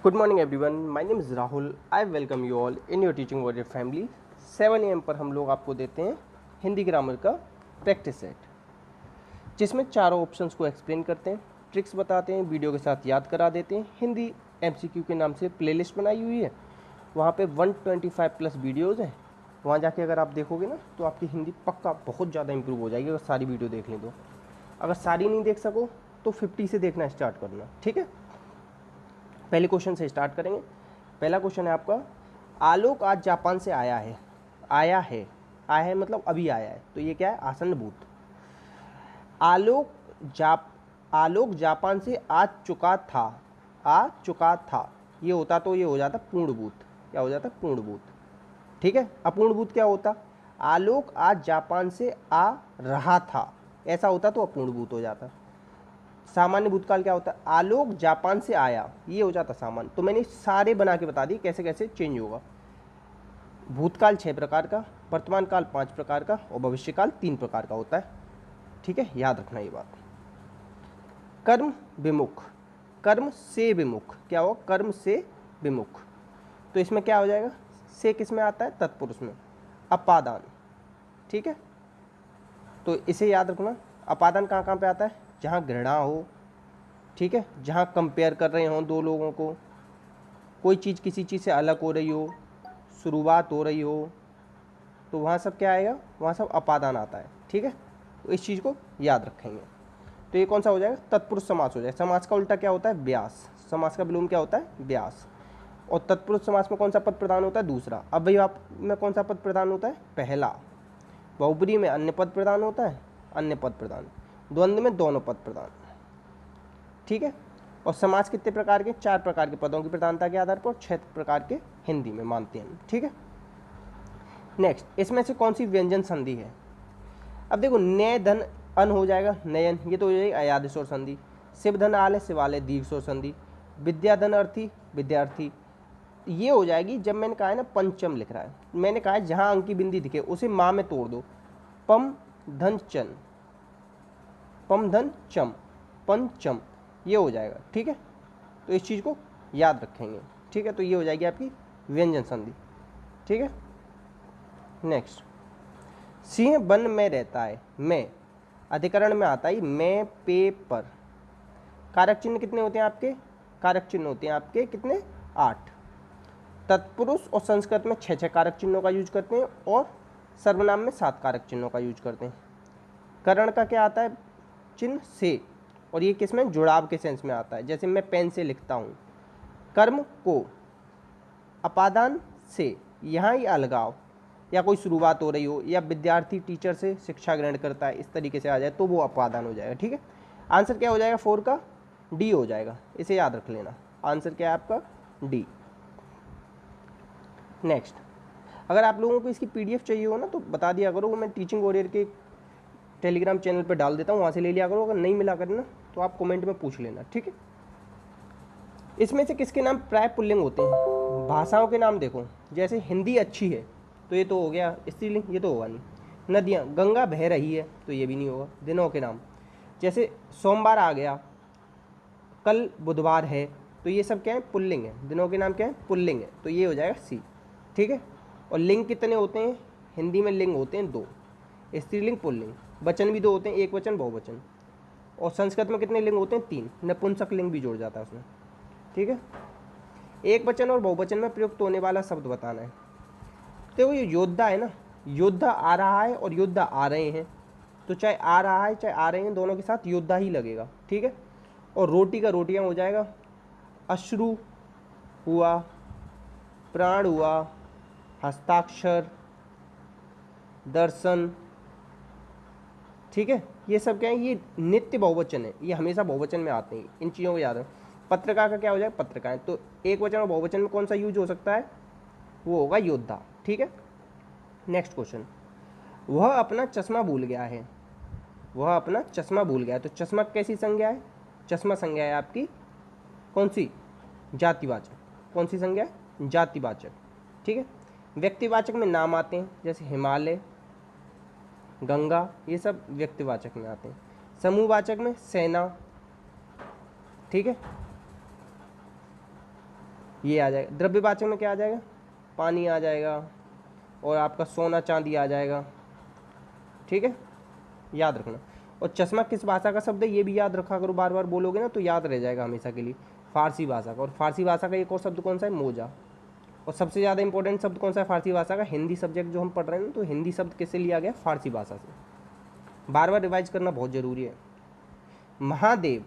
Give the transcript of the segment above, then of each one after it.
Good morning everyone. My name is Rahul. I welcome you all in your teaching warrior family. 7 AM पर हम लोग आपको देते हैं हिंदी ग्रामर का प्रैक्टिस सेट, जिसमें चारों ऑप्शंस को एक्सप्लेन करते हैं, ट्रिक्स बताते हैं, वीडियो के साथ याद करा देते हैं। हिंदी MCQ के नाम से प्लेलिस्ट बनाई हुई है, वहाँ पे 125 प्लस वीडियोज़ हैं। वहाँ जाके अगर आप देखोगे ना तो आपकी हिंदी पक्का बहुत ज़्यादा इंप्रूव हो जाएगी अगर सारी वीडियो देख लें तो। अगर सारी नहीं देख सको तो 50 से देखना स्टार्ट करना, ठीक है। पहले क्वेश्चन से स्टार्ट करेंगे। पहला क्वेश्चन है आपका, आलोक आज जापान से आया है। आया है मतलब अभी आया है, तो ये क्या है? आसन्न भूत। आलोक जापान से आ चुका था। ये होता तो ये हो जाता पूर्ण भूत। क्या हो जाता? पूर्ण भूत, ठीक है। अपूर्ण भूत क्या होता? आलोक आज जापान से आ रहा था, ऐसा होता तो अपूर्ण भूत हो जाता। सामान्य भूतकाल क्या होता है? आलोक जापान से आया, ये हो जाता सामान्य। तो मैंने सारे बना के बता दी कैसे कैसे चेंज होगा। भूतकाल 6 प्रकार का, वर्तमान काल 5 प्रकार का और भविष्यकाल 3 प्रकार का होता है, ठीक है। याद रखना ये बात। कर्म विमुख, कर्म से विमुख क्या हो? कर्म से विमुख। तो इसमें क्या हो जाएगा? से किस में आता है? तत्पुरुष में। अपादान, ठीक है। तो इसे याद रखना। अपादान कहाँ कहाँ पे आता है? जहाँ घृणा हो, ठीक है, जहाँ कंपेयर कर रहे हों दो लोगों को, कोई चीज़ किसी चीज़ से अलग हो रही हो, शुरुआत हो रही हो, तो वहाँ सब क्या आएगा? वहाँ सब अपादान आता है, ठीक है। तो इस चीज़ को याद रखेंगे। तो ये कौन सा हो जाएगा? तत्पुरुष समास हो जाएगा। समास का उल्टा क्या होता है? व्यास। समास का विलोम क्या होता है? व्यास। और तत्पुरुष समास में कौन सा पद प्रधान होता है? दूसरा। अब भाई आप में कौन सा पद प्रधान होता है? पहला। बहुब्री में अन्य पद प्रधान होता है, अन्य पद प्रधान। द्वंद्व में दोनों पद प्रधान, ठीक है। और समास कितने प्रकार के? 4 प्रकार के पदों की प्रधानता के आधार पर 6 प्रकार के हिंदी में मानते हैं, ठीक है। नेक्स्ट, इसमें से कौन सी व्यंजन संधि है? अब देखो, नय धन अन हो जाएगा, नयन, ये तो हो जाएगी अयाद स्वर संधि। शिव धन आल है, शिवालय दीर्घ स्वर संधि। विद्या धन अर्थी, विद्यार्थी, ये हो जाएगी जब मैंने कहा है ना पंचम लिख रहा है, मैंने कहा है जहां अंक की बिंदी दिखे उसे माँ में तोड़ दो। पम धन चन, पम धन चम, पंचम, ये हो जाएगा, ठीक है। तो इस चीज़ को याद रखेंगे, ठीक है। तो ये हो जाएगी आपकी व्यंजन संधि, ठीक है। नेक्स्ट, सिंह वन में रहता है, मैं अधिकरण में आता है, मैं पे पर। कारक चिन्ह कितने होते हैं आपके? कारक चिन्ह होते हैं आपके कितने? 8। तत्पुरुष और संस्कृत में 6 कारक चिन्हों का यूज करते हैं और सर्वनाम में 7 कारक चिन्हों का यूज करते हैं। करण का क्या आता है? चिन्ह से, और ये किसमें? जुड़ाव के सेंस में आता है। जैसे मैं पेन से लिखता हूँ। कर्म को अपादान से, यहाँ ही अलगाव या कोई शुरुआत हो रही हो, या विद्यार्थी टीचर से शिक्षा ग्रहण करता है, इस तरीके से आ जाए तो वो अपादान हो जाएगा, ठीक है। आंसर क्या हो जाएगा? 4 का डी हो जाएगा, इसे याद रख लेना। आंसर क्या है आपका? डी। नेक्स्ट, अगर आप लोगों को इसकी PDF चाहिए हो ना तो बता दिया करो, मैं टीचिंग वॉरियर के टेलीग्राम चैनल पर डाल देता हूँ, वहाँ से ले लिया करो। अगर नहीं मिला करना तो आप कमेंट में पूछ लेना, ठीक है। इसमें से किसके नाम प्राय पुल्लिंग होते हैं? भाषाओं के नाम देखो, जैसे हिंदी अच्छी है तो ये तो हो गया स्त्रीलिंग, ये तो होगा नहीं। नदियाँ, गंगा बह रही है तो ये भी नहीं होगा। दिनों के नाम, जैसे सोमवार आ गया, कल बुधवार है, तो ये सब क्या है? पुल्लिंग है। दिनों के नाम क्या है? पुल्लिंग है, तो ये हो जाएगा सी, ठीक है। और लिंग कितने होते हैं? हिंदी में लिंग होते हैं 2, स्त्रीलिंग पुल्लिंग। वचन भी 2 होते हैं, एक वचन बहुवचन। और संस्कृत में कितने लिंग होते हैं? 3, नपुंसक लिंग भी जुड़ जाता है उसमें, ठीक है। एक वचन और बहुवचन में प्रयुक्त होने वाला शब्द बताना है। देखो ये योद्धा है ना, योद्धा आ रहा है और योद्धा आ रहे हैं, तो चाहे आ रहा है चाहे आ रहे हैं, दोनों के साथ योद्धा ही लगेगा, ठीक है। और रोटी का रोटियां हो जाएगा। अश्रु हुआ, प्राण हुआ, हस्ताक्षर, दर्शन, ठीक है। ये सब क्या है? ये नित्य बहुवचन है, ये हमेशा बहुवचन में आते हैं, इन चीज़ों को याद है। पत्रकार का क्या हो जाएगा? पत्रकार। तो एक वचन और बहुवचन में कौन सा यूज हो सकता है? वो होगा योद्धा, ठीक है। नेक्स्ट क्वेश्चन, वह अपना चश्मा भूल गया है। वह अपना चश्मा भूल गया है, तो चश्मा कैसी संज्ञा है? चश्मा संज्ञा है आपकी कौन सी? जातिवाचक। कौन सी संज्ञा है? जातिवाचक, ठीक है। व्यक्तिवाचक में नाम आते हैं, जैसे हिमालय, गंगा, ये सब व्यक्तिवाचक में आते हैं। समूहवाचक में सेना, ठीक है। ये आ जाएगा। द्रव्यवाचक में क्या आ जाएगा, पानी आ जाएगा और आपका सोना चांदी आ जाएगा, ठीक है, याद रखना। और चश्मा किस भाषा का शब्द है ये भी याद रखा करो, बार बार बोलोगे ना तो याद रह जाएगा हमेशा के लिए, फारसी भाषा का। और फारसी भाषा का एक और शब्द कौन सा है, मोजा। और सबसे ज़्यादा इंपॉर्टेंट शब्द कौन सा है फारसी भाषा का, हिंदी सब्जेक्ट जो हम पढ़ रहे हैं ना, तो हिंदी शब्द किससे लिया गया, फारसी भाषा से। बार बार रिवाइज करना बहुत ज़रूरी है। महादेव,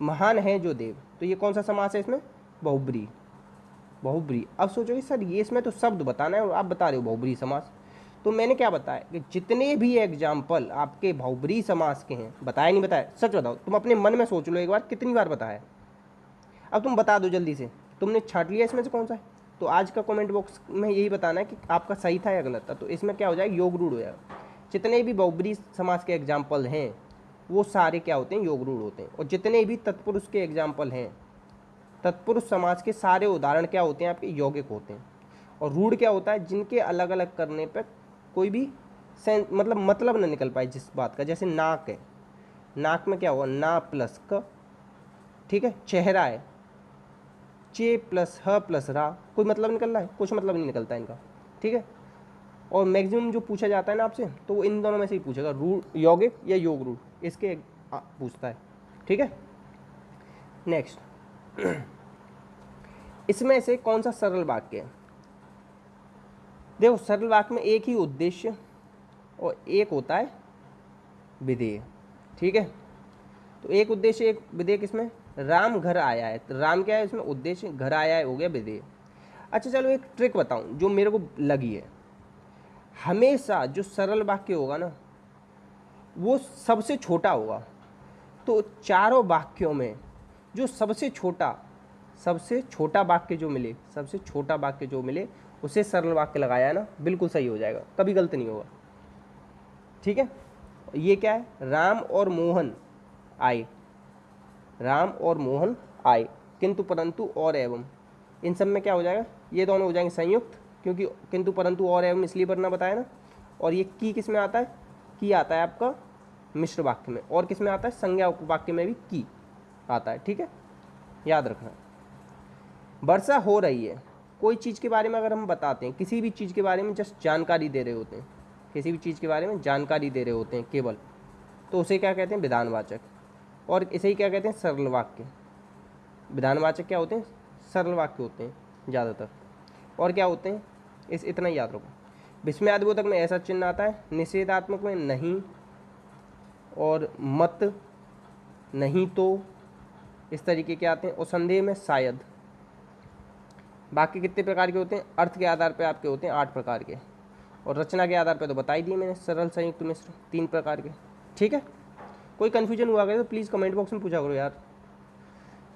महान है जो देव, तो ये कौन सा समास है इसमें, बहुब्री, बहुब्री। अब सोचोगे सर ये इसमें तो शब्द बताना है और आप बता रहे हो बहुब्री समास। तो मैंने क्या बताया कि जितने भी एग्जाम्पल आपके बहुब्री समास के हैं, बताया नहीं बताया, सच बताओ, तुम अपने मन में सोच लो एक बार कितनी बार बताया। अब तुम बता दो जल्दी से, तुमने छांट लिया इसमें से कौन सा है। तो आज का कमेंट बॉक्स में यही बताना है कि आपका सही था या गलत था। तो इसमें क्या हो जाएगा, योग रूढ़ हो जाएगा। जितने भी बहुब्री समास के एग्जाम्पल हैं वो सारे क्या होते हैं, योग रूढ़ होते हैं। और जितने भी तत्पुरुष के एग्जाम्पल हैं, तत्पुरुष समाज के सारे उदाहरण क्या होते हैं, आपके यौगिक होते हैं। और रूढ़ क्या होता है, जिनके अलग अलग करने पर कोई भी मतलब न निकल पाए जिस बात का। जैसे नाक है, नाक में क्या हुआ, ना प्लस क, ठीक है। चेहरा है, चे प्लस ह प्लस रा, कोई मतलब निकल रहा है, कुछ मतलब नहीं निकलता इनका, ठीक है। और मैक्सिमम जो पूछा जाता है ना आपसे, तो वो इन दोनों में से ही पूछेगा, रूढ़ यौगिक या योग रूढ़, इसके पूछता है, ठीक है। नेक्स्ट, इसमें से कौन सा सरल वाक्य है। देखो सरल वाक्य में एक ही उद्देश्य और एक होता है विधेय, ठीक है। तो एक उद्देश्य एक विधेय, किसमें, राम घर आया है, तो राम क्या है इसमें उद्देश्य, घर आया है हो गया विधेय। अच्छा चलो एक ट्रिक बताऊं जो मेरे को लगी है, हमेशा जो सरल वाक्य होगा ना वो सबसे छोटा होगा। तो चारों वाक्यों में जो सबसे छोटा वाक्य जो मिले, सबसे छोटा वाक्य जो मिले उसे सरल वाक्य लगाया है ना, बिल्कुल सही हो जाएगा, कभी गलत नहीं होगा, ठीक है। ये क्या है, राम और मोहन आए, राम और मोहन आए, किंतु परंतु और एवं, इन सब में क्या हो जाएगा, ये दोनों हो जाएंगे संयुक्त, क्योंकि किंतु परंतु और एवं इसलिए वरना बताया ना। और ये की किस में आता है, की आता है आपका मिश्र वाक्य में, और किस में आता है, संज्ञा वाक्य में भी की आता है, ठीक है, याद रखना। वर्षा हो रही है, कोई चीज़ के बारे में अगर हम बताते हैं, किसी भी चीज़ के बारे में जस्ट जानकारी दे रहे होते हैं, किसी भी चीज़ के बारे में जानकारी दे रहे होते हैं केवल, तो उसे क्या कहते हैं, विधानवाचक। और इसे ही क्या कहते हैं, सरल वाक्य। विधानवाचक क्या होते हैं, सरल वाक्य होते हैं ज़्यादातर। और क्या होते हैं, इतना ही याद रखो। विस्मयादिबोधक में ऐसा चिन्ह आता है, निषेधात्मक में नहीं और मत, नहीं तो, इस तरीके के आते हैं। और संदेह में शायद। बाकी कितने प्रकार के होते हैं, अर्थ के आधार पर आपके होते हैं 8 प्रकार के, और रचना के आधार पर तो बता ही दिए मैंने, सरल, संयुक्त, मिश्र, 3 प्रकार के, ठीक है। कोई कन्फ्यूजन हुआ करे तो प्लीज़ कमेंट बॉक्स में पूछा करो यार।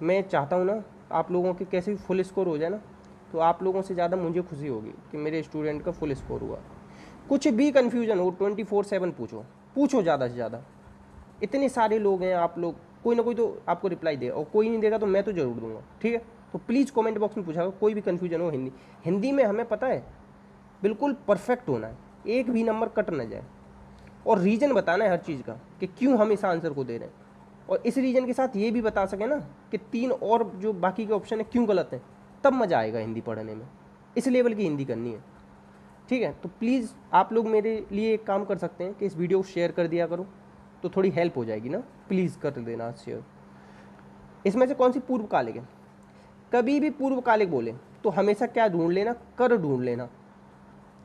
मैं चाहता हूँ ना आप लोगों के कैसे भी फुल स्कोर हो जाए ना, तो आप लोगों से ज़्यादा मुझे खुशी होगी कि मेरे स्टूडेंट का फुल स्कोर हुआ। कुछ भी कन्फ्यूजन हो 24/7 पूछो ज़्यादा से ज़्यादा। इतने सारे लोग हैं, आप लोग कोई ना कोई तो आपको रिप्लाई दे, और कोई नहीं देगा तो मैं तो ज़रूर दूंगा, ठीक है। तो प्लीज़ कमेंट बॉक्स में पूछा करो, कोई भी कन्फ्यूजन हो। हिंदी में हमें पता है बिल्कुल परफेक्ट होना है, एक भी नंबर कट ना जाए, और रीज़न बताना है हर चीज़ का कि क्यों हम इस आंसर को दे रहे हैं। और इस रीज़न के साथ ये भी बता सके ना कि 3 और जो बाकी के ऑप्शन है क्यों गलत है, तब मज़ा आएगा हिंदी पढ़ने में। इस लेवल की हिंदी करनी है, ठीक है। तो प्लीज़ आप लोग मेरे लिए एक काम कर सकते हैं कि इस वीडियो को शेयर कर दिया करो, तो थोड़ी हेल्प हो जाएगी ना, प्लीज़ कर देना शेयर। इसमें से कौन सी पूर्वकालिक है, कभी भी पूर्वकालिक बोले तो हमेशा क्या ढूंढ लेना, कर ढूंढ लेना।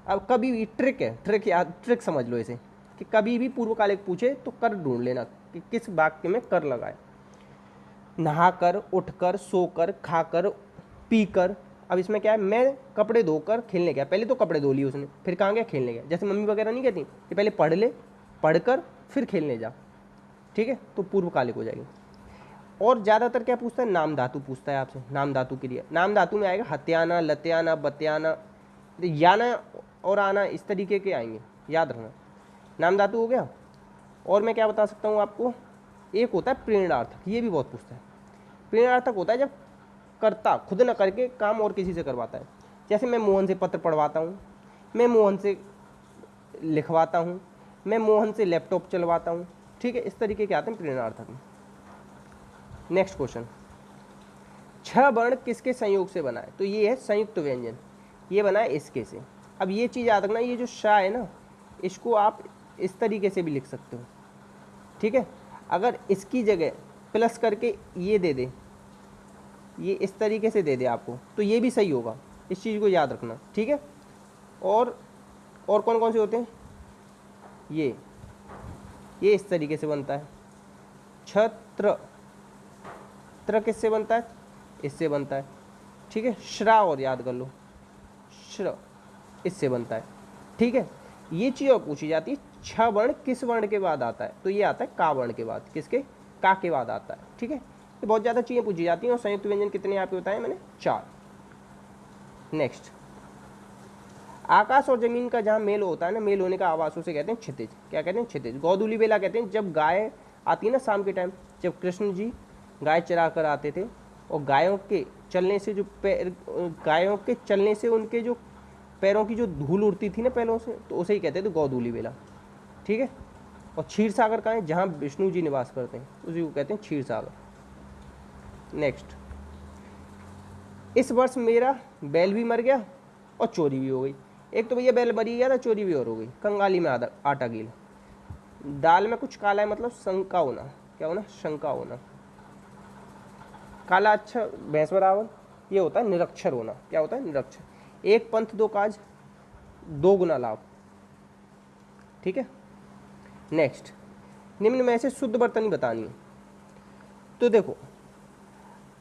अब कभी भी ट्रिक है, ट्रिक समझ लो इसे, कि कभी भी पूर्वकालिक पूछे तो कर ढूंढ लेना कि किस वाक्य में कर लगाए। नहाकर, उठकर, सोकर, खाकर, पीकर। अब इसमें क्या है, मैं कपड़े धोकर खेलने गया, पहले तो कपड़े धो लिए उसने, फिर कहाँ गया, खेलने गया। जैसे मम्मी वगैरह नहीं कहती कि पहले पढ़ ले, पढ़कर फिर खेलने जा, ठीक है, तो पूर्वकालिक हो जाएगी। और ज़्यादातर क्या पूछता है, नाम धातु पूछता है आपसे, नाम धातु के लिए। नाम धातु में आएगा हत्याना, लत्याना, बत्याना, याना और आना, इस तरीके के आएंगे, याद रखना। नाम धातु हो गया। और मैं क्या बता सकता हूँ आपको, एक होता है प्रेरणार्थक, ये भी बहुत पूछता है। प्रेरणार्थक होता है जब कर्ता खुद न करके काम और किसी से करवाता है। जैसे मैं मोहन से पत्र पढ़वाता हूँ, मैं मोहन से लिखवाता हूँ, मैं मोहन से लैपटॉप चलवाता हूँ, ठीक है, इस तरीके के आते हैं प्रेरणार्थक में। नेक्स्ट क्वेश्चन, छह वर्ण किसके संयोग से बना है, तो ये है संयुक्त व्यंजन, ये बना है इसके से। अब ये चीज़ याद रखना, ये जो शा है ना, इसको आप इस तरीके से भी लिख सकते हो, ठीक है। अगर इसकी जगह प्लस करके ये दे दे, ये इस तरीके से दे दे आपको, तो ये भी सही होगा, इस चीज़ को याद रखना, ठीक है। और कौन कौन से होते हैं, ये इस तरीके से बनता है, छत्र, त्र किससे बनता है, इससे बनता है, ठीक है। श्रा और याद कर लो, श्र इससे बनता है, ठीक है। ये चीज़ और पूछी जाती है, छह वर्ण किस वर्ण के बाद आता है, तो ये आता है का वर्ण के बाद, किसके, का के बाद आता है, ठीक है। ये बहुत ज़्यादा चीज़ें पूछी जाती हैं। और संयुक्त व्यंजन कितने यहाँ पे बताए मैंने, 4। नेक्स्ट, आकाश और जमीन का जहाँ मेल होता है ना, मेल होने का आवासों से कहते हैं क्षितिज। क्या कहते हैं, क्षितिज। गोधूलि बेला कहते हैं जब गाय आती है ना शाम के टाइम, जब कृष्ण जी गाय चरा कर आते थे, और गायों के चलने से जो गायों के चलने से उनके जो पैरों की जो धूल उड़ती थी ना पैरों से, तो उसे ही कहते थे गोधूलि बेला, ठीक है। और क्षीर सागर का है जहाँ विष्णु जी निवास करते हैं, उसी को कहते हैं क्षीर सागर। नेक्स्ट, इस वर्ष मेरा बैल भी मर गया और चोरी भी हो गई। एक तो भैया बैल मरी गया था, चोरी भी और हो गई। कंगाली में आटा गील। दाल में कुछ काला है, मतलब शंका होना, क्या होना, शंका होना। काला अच्छा भैंस बराबर, ये होता है निरक्षर होना। क्या होता है, निरक्षर। एक पंथ दो काज, दो गुना लाभ, ठीक है। नेक्स्ट, निम्न में से शुद्ध बर्तनी बतानी है। तो देखो,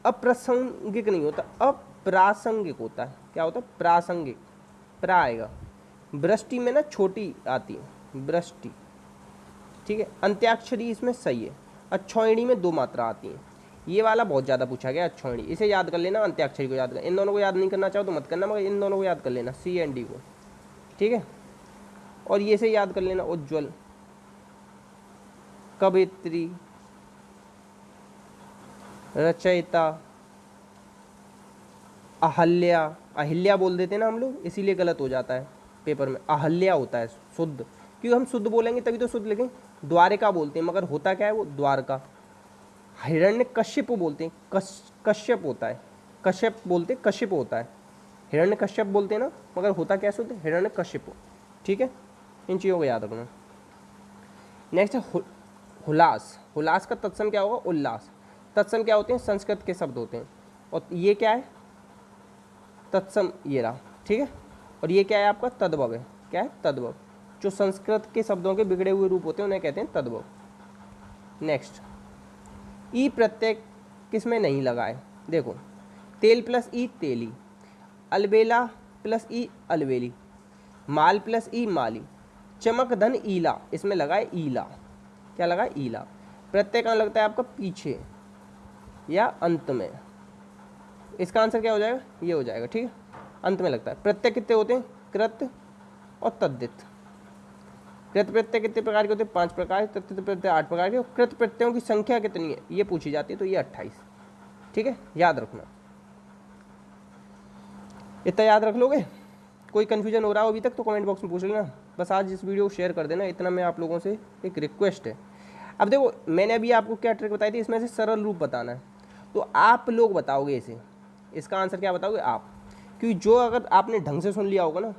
अप्रासंगिक नहीं होता, अप्रासंगिक होता है। क्या होता है, प्रासंगिक, प्रा आएगा। वृष्टि में ना छोटी आती है, वृष्टि, ठीक है। अंत्याक्षरी इसमें सही है। अच्छौहिणी में 2 मात्रा आती है। ये वाला बहुत ज़्यादा पूछा गया, अच्छौहिणी, इसे याद कर लेना, अंत्याक्षरी को याद कर। इन दोनों को याद नहीं करना चाहो तो मत करना, मगर इन दोनों को याद कर लेना, सी एंड डी को, ठीक है। और ये से याद कर लेना, उज्ज्वल, कवित्री, रचयिता, अहल्या। अहिल्या बोल देते ना हम लोग, इसीलिए गलत हो जाता है पेपर में, अहल्या होता है शुद्ध, क्योंकि हम शुद्ध बोलेंगे तभी तो शुद्ध लिखें। द्वारिका बोलते हैं, मगर होता क्या है वो, द्वारका। हिरण्य कश्यप बोलते हैं, कश्यप होता है, कश्यप बोलते, कश्यप होता है। हिरण्य कश्यप बोलते हैं ना, मगर होता क्या शुद्ध, हिरण्य कश्यप, ठीक है। इन चीज़ों को याद रखना। नेक्स्ट है हुलास। हुलास का तत्सम क्या होगा, उल्लास। तत्सम क्या होते हैं, संस्कृत के शब्द होते हैं। और ये क्या है, तत्सम, ये रहा, ठीक है। और ये क्या है आपका, तद्भव है। क्या है, तद्भव। जो संस्कृत के शब्दों के बिगड़े हुए रूप होते हैं उन्हें कहते हैं तद्भव। नेक्स्ट, ई प्रत्यय किस में नहीं लगा है, देखो, तेल प्लस ई तेली, अलबेला प्लस ई अलबेली, माल प्लस ई माली, चमक धन ईला, इसमें लगा है ईला। क्या लगा है, ईला। प्रत्यय कहाँ लगता है आपका, पीछे या अंत में। इसका आंसर क्या हो जाएगा, ये हो जाएगा, ठीक है, अंत में लगता है। प्रत्यय कितने होते हैं, कृत और तद्धित। कृत प्रत्यय कितने प्रकार के होते हैं, 5 प्रकार। तद्धित प्रत्यय 8 प्रकार के। और कृत प्रत्ययों की संख्या कितनी है, ये पूछी जाती है, तो ये 28, ठीक है, याद रखना। इतना याद रख लोगे। कोई कन्फ्यूजन हो रहा हो अभी तक तो कमेंट बॉक्स में पूछ लेना। बस आज इस वीडियो को शेयर कर देना, इतना मैं आप लोगों से एक रिक्वेस्ट है। अब देखो, मैंने अभी आपको क्या ट्रिक बताई थी, इसमें से सरल रूप बताना है, तो आप लोग बताओगे इसे, इसका आंसर क्या बताओगे आप, क्योंकि जो अगर आपने ढंग से सुन लिया होगा ना,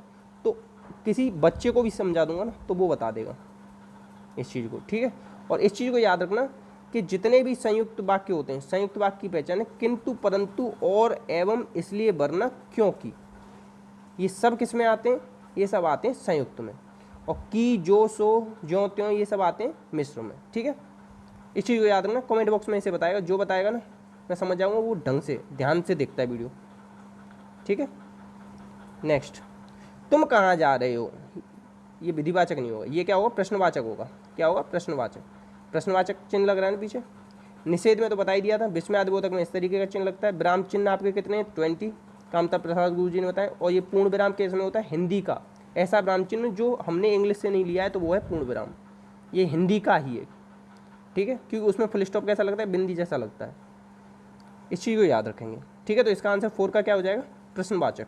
तो किसी बच्चे को भी समझा दूंगा ना, तो वो बता देगा इस चीज़ को, ठीक है। और इस चीज़ को याद रखना कि जितने भी संयुक्त वाक्य होते हैं, संयुक्त वाक्य की पहचान है किंतु, परंतु, और, एवं, इसलिए, वरना, क्योंकि, ये सब किस में आते हैं, ये सब आते हैं संयुक्त में। और की, जो, सो, ज्यों त्यों, ये सब आते हैं मिश्र में, ठीक है। इस चीज़ को याद रखना, कमेंट बॉक्स में इसे बताएगा, जो बताएगा ना मैं समझ जाऊँगा, वो ढंग से ध्यान से देखता है वीडियो, ठीक है। नेक्स्ट, तुम कहाँ जा रहे हो, ये विधिवाचक नहीं होगा, ये क्या होगा, प्रश्नवाचक होगा। क्या होगा, प्रश्नवाचक। प्रश्नवाचक चिन्ह लग रहा है ना पीछे। निषेध में तो बता ही दिया था, विस्मयादिबोधक में इस तरीके का चिन्ह लगता है। विराम चिन्ह आपके कितने हैं, 20, कामता प्रसाद गुरु जी ने बताया। और ये पूर्ण विराम केस में होता है हिंदी का ऐसा विराम चिन्ह जो हमने इंग्लिश से नहीं लिया है, तो वो है पूर्ण विराम, ये हिंदी का ही है, ठीक है, क्योंकि उसमें फुल स्टॉप कैसा लगता है, बिंदी जैसा लगता है। इस चीज़ को याद रखेंगे, ठीक है। तो इसका आंसर 4 का क्या हो जाएगा, प्रश्नवाचक।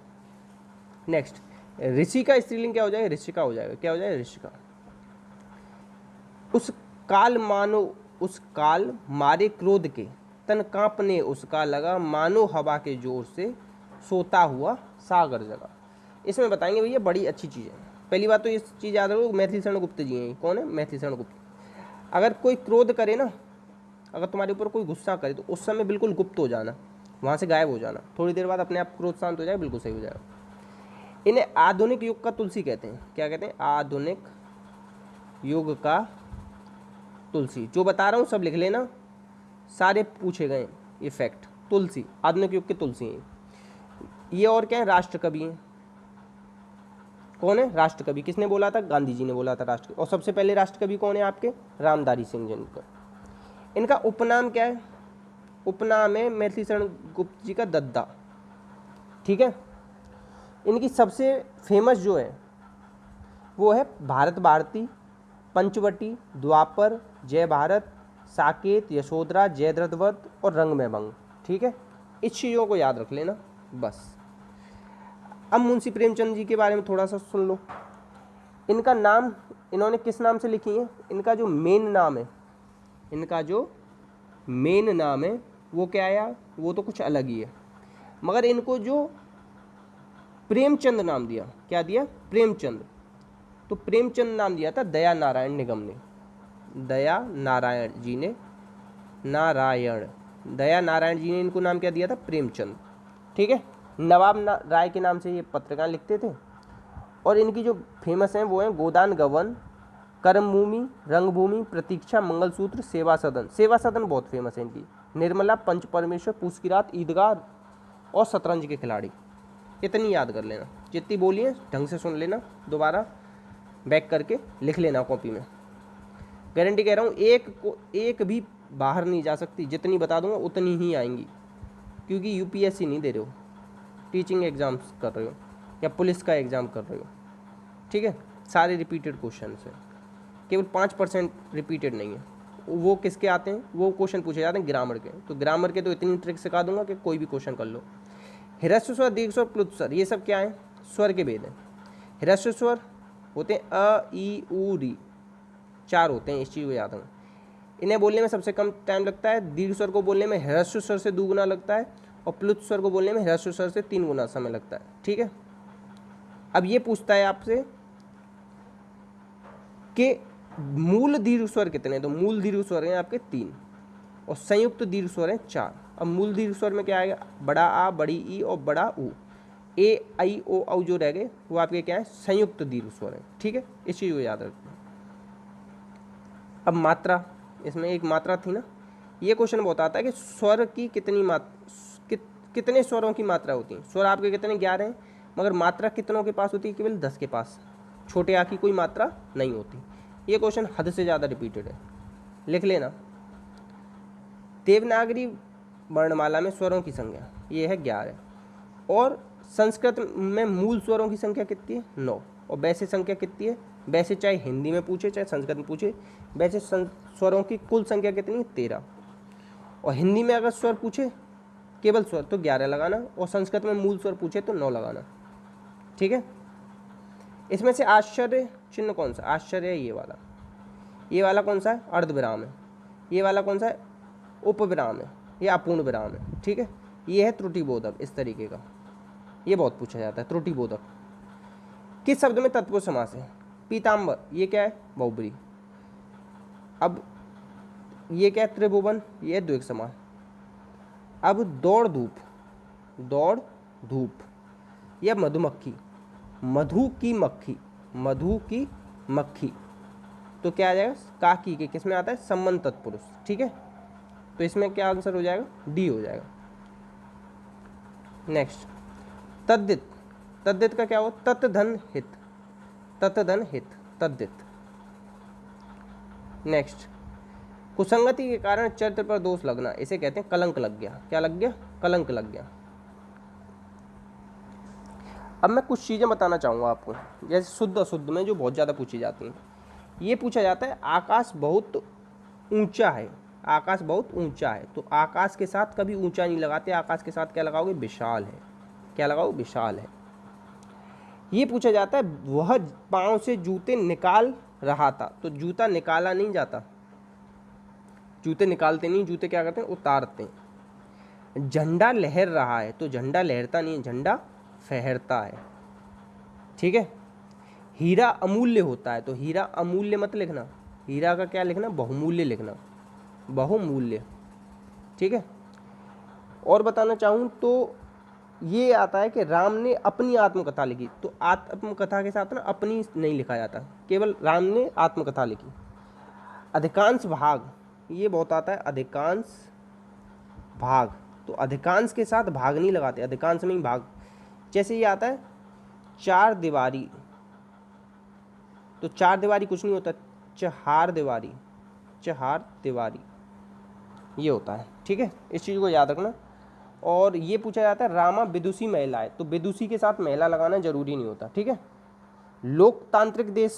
नेक्स्ट, ऋषि का स्त्रीलिंग क्या हो जाएगा, ऋषिका हो जाएगा। क्या हो जाएगा, ऋषिका। उस काल मानो, उस काल मारे क्रोध के, तन कांपने उसका लगा, मानो हवा के जोर से सोता हुआ सागर जगा। इसमें बताएंगे भैया बड़ी अच्छी चीज़ है। पहली बात तो ये चीज़ याद रखो, मैथिली शरण गुप्त जी हैं। कौन है? मैथिली शरण गुप्त। अगर कोई क्रोध करे ना, अगर तुम्हारे ऊपर कोई गुस्सा करे तो उस समय बिल्कुल गुप्त हो जाना, वहाँ से गायब हो जाना। थोड़ी देर बाद अपने आप क्रोध शांत हो जाए, बिल्कुल सही हो जाएगा। इन्हें आधुनिक युग का तुलसी कहते हैं। क्या कहते हैं? आधुनिक युग का तुलसी। जो बता रहा हूँ सब लिख लेना, सारे पूछे गए ये फैक्ट। तुलसी आधुनिक युग के तुलसी हैं ये। और क्या है? राष्ट्र कवि हैं। कौन है? राष्ट्र कवि। किसने बोला था? गांधी जी ने बोला था राष्ट्र। और सबसे पहले राष्ट्र कवि कौन है आपके? रामधारी सिंह जी। इनका उपनाम क्या है? उपनाम है मैथिली शरण गुप्त जी का दद्दा। ठीक है। इनकी सबसे फेमस जो है वो है भारत भारती, पंचवटी, द्वापर, जय भारत, साकेत, यशोधरा, जयद्रथवध और रंग में भंग। ठीक है, इस चीज़ों को याद रख लेना बस। अब मुंशी प्रेमचंद जी के बारे में थोड़ा सा सुन लो। इनका नाम इन्होंने किस नाम से लिखी है? इनका जो मेन नाम है, इनका जो मेन नाम है वो क्या है? वो तो कुछ अलग ही है, मगर इनको जो प्रेमचंद नाम दिया, क्या दिया? प्रेमचंद। तो प्रेमचंद नाम दिया था दया नारायण निगम ने। दया नारायण जी ने, दया नारायण जी ने इनको नाम क्या दिया था? प्रेमचंद। ठीक है। नवाब राय के नाम से ये पत्रिकाएं लिखते थे। और इनकी जो फेमस हैं वो हैं गोदान गवन, कर्मभूमि, रंगभूमि, प्रतीक्षा, मंगलसूत्र, सेवा सदन। सेवा सदन बहुत फेमस है इनकी। निर्मला, पंच परमेश्वर, पूस की रात, ईदगाह और शतरंज के खिलाड़ी। इतनी याद कर लेना, जितनी बोलिए ढंग से सुन लेना, दोबारा बैक करके लिख लेना कॉपी में। गारंटी कह रहा हूँ एक भी बाहर नहीं जा सकती। जितनी बता दूंगा उतनी ही आएंगी, क्योंकि यूपीएससी नहीं दे रहे हो, टीचिंग एग्जाम्स कर रहे हो या पुलिस का एग्ज़ाम कर रहे हो। ठीक है, सारे रिपीटेड क्वेश्चन हैं, केवल 5% रिपीटेड नहीं है। वो किसके आते हैं? वो क्वेश्चन पूछे जाते हैं ग्रामर के। तो ग्रामर के तो इतनी ट्रिक सिखा दूंगा कि कोई भी क्वेश्चन कर लो। ह्रस्व स्वर, दीर्घ स्वर, प्लुत स्वर, ये सब क्या है? स्वर के भेद हैं। ह्रस्व स्वर होते हैं अ, ई, उ, री, 4 होते हैं। इस चीज़ को याद रखना। इन्हें बोलने में सबसे कम टाइम लगता है। दीर्घ स्वर को बोलने में ह्रस्व स्वर से 2 गुना लगता है, और प्लुत स्वर को बोलने में ह्रस्व स्वर से 3 गुना समय लगता है। ठीक है। अब ये पूछता है आपसे कि मूल दीर्घ स्वर कितने? तो मूल दीर्घ स्वर हैं आपके 3 और संयुक्त दीर्घ स्वर हैं 4। अब मूल दीर्घ स्वर में क्या आएगा? बड़ा आ, बड़ी ई और बड़ा ऊ। ए, आई, ओ, औ जो रह गए वो आपके क्या है? संयुक्त दीर्घ स्वर हैं। ठीक है, इस चीज़ को याद रखना। अब मात्रा, इसमें एक मात्रा थी ना, ये क्वेश्चन बताता है कि स्वर की कितने स्वरों की मात्रा होती है। स्वर आपके कितने? 11 हैं, मगर मात्रा कितनों के पास होती है? केवल 10 के पास। छोटे आ की कोई मात्रा नहीं होती। ये क्वेश्चन हद से ज़्यादा रिपीटेड है, लिख लेना। देवनागरी वर्णमाला में स्वरों की संख्या ये है 11, और संस्कृत में मूल स्वरों की संख्या कितनी है? 9। और वैसे संख्या कितनी है? वैसे चाहे हिंदी में पूछे चाहे संस्कृत में पूछे, वैसे स्वरों की कुल संख्या कितनी है? 13। और हिंदी में अगर स्वर पूछे केवल स्वर तो 11 लगाना, और संस्कृत में मूल स्वर पूछे तो 9 लगाना। ठीक है। इसमें से आश्चर्य चिन्ह कौन सा? आश्चर्य ये वाला कौन सा है? अर्धविराम है। ये वाला कौन सा है? उपविराम है या अपूर्ण विराम है। ठीक है। ये है त्रुटिबोधक, इस तरीके का, ये बहुत पूछा जाता है। त्रुटिबोधक किस शब्द में तत्पुरुष समास है? पीताम्बर, ये क्या है? बहुब्री। अब ये क्या है? त्रिभुवन, ये द्विग समास। अब दौड़ धूप, यह मधुमक्खी, मधु की मक्खी, तो क्या आ जाएगा? काकी के किस में आता है? संबंध तत्पुरुष। ठीक है, तो इसमें क्या आंसर हो जाएगा? डी हो जाएगा। नेक्स्ट, तद्धित का क्या हो? तत्धन हित, तद्धित। नेक्स्ट, कुसंगति के कारण चरित्र पर दोष लगना, इसे कहते हैं कलंक लग गया। क्या लग गया? कलंक लग गया। अब मैं कुछ चीज़ें बताना चाहूँगा आपको, जैसे शुद्ध अशुद्ध में जो बहुत ज़्यादा पूछी जाती हैं। ये पूछा जाता है आकाश बहुत ऊंचा है, आकाश बहुत ऊंचा है, तो आकाश के साथ कभी ऊंचा नहीं लगाते, आकाश के साथ क्या लगाओगे? विशाल है। क्या लगाओ? विशाल है। ये पूछा जाता है वह पाँव से जूते निकाल रहा था, तो जूता निकाला नहीं जाता, जूते निकालते नहीं, जूते क्या करते हैं? उतारते हैं। झंडा लहर रहा है, तो झंडा लहरता नहीं है, झंडा फहरता है। ठीक है। हीरा अमूल्य होता है, तो हीरा अमूल्य मत लिखना, हीरा का क्या लिखना, बहुमूल्य लिखना, बहुमूल्य। ठीक है। और बताना चाहूँ तो ये आता है कि राम ने अपनी आत्मकथा लिखी, तो आत्मकथा के साथ ना अपनी नहीं लिखा जाता, केवल राम ने आत्मकथा लिखी। अधिकांश भाग, ये बहुत आता है, अधिकांश भाग, तो अधिकांश के साथ भाग नहीं लगाते, अधिकांश में ही भाग। जैसे ये आता है चार दीवारी, तो चार दीवारी कुछ नहीं होता, चहार दीवारी, चहार दीवारी ये होता है। ठीक है, इस चीज़ को याद रखना। और ये पूछा जाता है रामा विदुषी महिला है, तो विदुषी के साथ महिला लगाना जरूरी नहीं होता। ठीक है। लोकतांत्रिक देश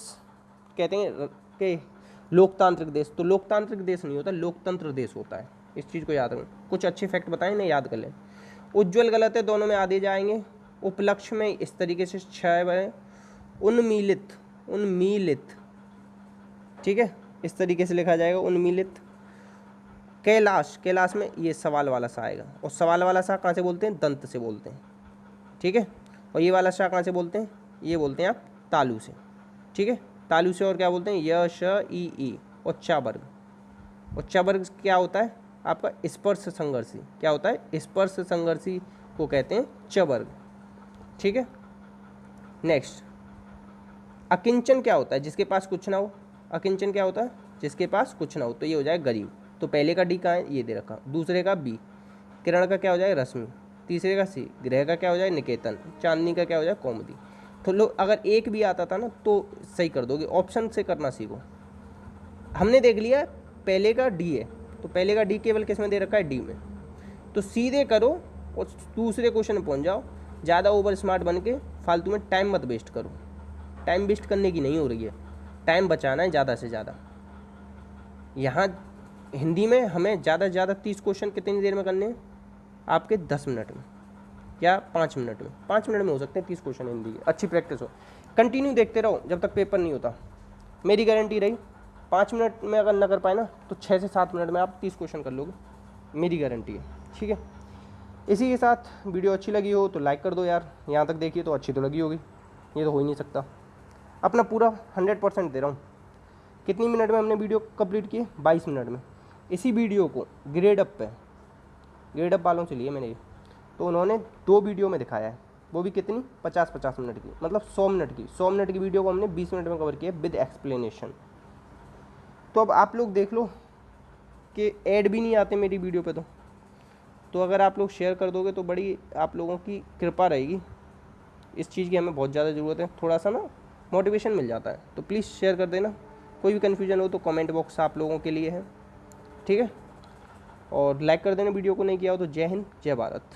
कहते हैं कि लोकतांत्रिक देश, तो लोकतांत्रिक देश नहीं होता, लोकतंत्र देश होता है। इस चीज़ को याद रखना। कुछ अच्छे फैक्ट बताएं, इन्हें याद कर लें। उज्ज्वल गलत है, दोनों में आधे जाएंगे। उपलक्ष्य में इस तरीके से 6 है। उन्मीलित, उन्मीलित, ठीक है, इस तरीके से लिखा जाएगा, उन्मीलित। कैलाश, कैलाश में ये सवाल वाला सा आएगा, और सवाल वाला सा कहाँ से बोलते हैं, दंत से बोलते हैं। ठीक है। और ये वाला सा कहाँ से बोलते हैं, ये बोलते हैं आप तालु से। ठीक है, तालु से। और क्या बोलते हैं, य श ई, उच्चा वर्ग। उच्चा वर्ग क्या होता है आपका, स्पर्श संघर्षी। क्या होता है, स्पर्श संघर्षी को कहते हैं च वर्ग। ठीक है। नेक्स्ट, अकिंचन क्या होता है, जिसके पास कुछ ना हो। अकिंचन क्या होता है, जिसके पास कुछ ना हो, तो ये हो जाए गरीब। तो पहले का डी कहाँ है, ये दे रखा। दूसरे का बी, किरण का क्या हो जाए, रश्मि। तीसरे का सी, ग्रह का क्या हो जाए, निकेतन। चांदनी का क्या हो जाए, कौमुदी। तो लोग अगर एक भी आता था ना तो सही कर दोगे, ऑप्शन से करना सीखो। हमने देख लिया पहले का डी है, तो पहले का डी केवल किस में दे रखा है, डी में। तो सीधे करो और दूसरे क्वेश्चन में पहुंच जाओ। ज़्यादा ओवर स्मार्ट बन के फालतू में टाइम मत वेस्ट करो, टाइम वेस्ट करने की नहीं हो रही है, टाइम बचाना है ज़्यादा से ज़्यादा। यहाँ हिंदी में हमें ज़्यादा से ज़्यादा 30 क्वेश्चन कितनी देर में करने हैं, आपके 10 मिनट में या 5 मिनट में। 5 मिनट में हो सकते हैं 30 क्वेश्चन हिंदी के, अच्छी प्रैक्टिस हो। कंटिन्यू देखते रहो जब तक पेपर नहीं होता। मेरी गारंटी रही 5 मिनट में अगर ना कर पाए ना तो 6 से 7 मिनट में आप 30 क्वेश्चन कर लोगे, मेरी गारंटी है। ठीक है। इसी के साथ वीडियो अच्छी लगी हो तो लाइक कर दो यार, यहाँ तक देखिए तो अच्छी तो लगी होगी, ये तो हो ही नहीं सकता। अपना पूरा 100% दे रहा हूँ। कितनी मिनट में हमने वीडियो कंप्लीट की, 22 मिनट में। इसी वीडियो को ग्रेड अप पे, ग्रेड अप वालों से लिए मैंने ये, तो उन्होंने 2 वीडियो में दिखाया है, वो भी कितनी, 50-50 मिनट की, मतलब 100 मिनट की। 100 मिनट की वीडियो को हमने 20 मिनट में कवर किया विद एक्सप्लेनेशन। तो अब आप लोग देख लो कि ऐड भी नहीं आते मेरी वीडियो पे, तो अगर आप लोग शेयर कर दोगे तो बड़ी आप लोगों की कृपा रहेगी। इस चीज़ की हमें बहुत ज़्यादा ज़रूरत है, थोड़ा सा ना मोटिवेशन मिल जाता है, तो प्लीज़ शेयर कर देना। कोई भी कन्फ्यूजन हो तो कमेंट बॉक्स आप लोगों के लिए है। ठीक है। और लाइक कर देना वीडियो को, नहीं किया हो तो। जय हिंद, जय भारत।